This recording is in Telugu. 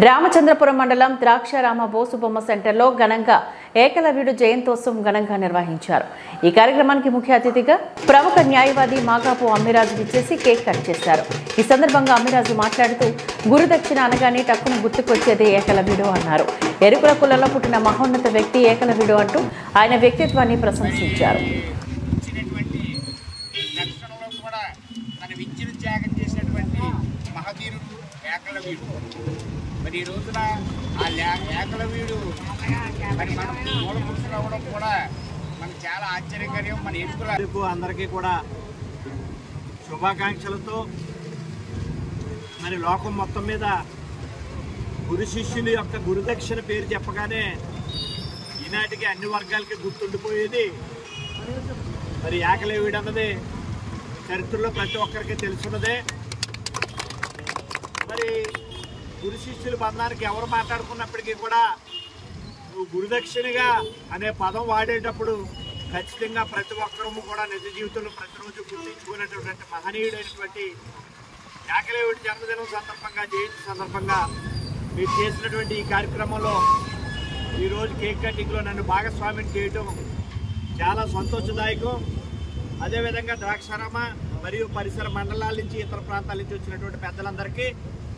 రామచంద్రపురం మండలం ద్రాక్షారామ బోసు బొమ్మ సెంటర్లో ఘనంగా ఏకలవ్యుడు జయంతోత్సవం ఘనంగా నిర్వహించారు. ఈ కార్యక్రమానికి ముఖ్య అతిథిగా ప్రముఖ న్యాయవాది మాగాపు అమ్మిరాజు విచ్చేసి కేక్ కట్ చేశారు. ఈ సందర్భంగా అమ్మిరాజు మాట్లాడుతూ గురుదక్షిణ అనగానే టక్కున గుర్తుకొచ్చేదే ఏకలవ్యుడు అన్నారు. ఎరుకుల కులంలో పుట్టిన మహోన్నత వ్యక్తి ఏకలవ్యుడు అంటూ ఆయన వ్యక్తిత్వాన్ని ప్రశంసించారు. మరి ఈ రోజున ఆ ఏకలవ్యుడు మరి మన మూల పురుషులు అవ్వడం కూడా మనకు చాలా ఆశ్చర్యకరం. మన ఎరుకులకు అందరికీ కూడా శుభాకాంక్షలతో మరి లోకం మొత్తం మీద గురు శిష్యుని యొక్క గురుదక్షిణ పేరు చెప్పగానే ఈనాటికి అన్ని వర్గాలకి గుర్తుండిపోయేది మరి ఏకలవ్యుడు అన్నది చరిత్రలో ప్రతి ఒక్కరికి తెలుసున్నదే. మరి గురు శిష్యుల బంధానికి ఎవరు మాట్లాడుకున్నప్పటికీ కూడా నువ్వు గురుదక్షిణగా అనే పదం వాడేటప్పుడు ఖచ్చితంగా ప్రతి ఒక్కరూ కూడా నిజ జీవితంలో ప్రతిరోజు గుర్తించుకునేటటువంటి మహనీయుడైనటువంటి ఏకలవ్యుడి జన్మదినం సందర్భంగా జయంతి సందర్భంగా మీరు చేసినటువంటి ఈ కార్యక్రమంలో ఈరోజు కేక్ కటింగ్లో నన్ను భాగస్వామ్యం చేయటం చాలా సంతోషదాయకం. అదేవిధంగా ద్రాక్షారామ మరియు పరిసర మండలాల నుంచి ఇతర ప్రాంతాల నుంచి వచ్చినటువంటి పెద్దలందరికీ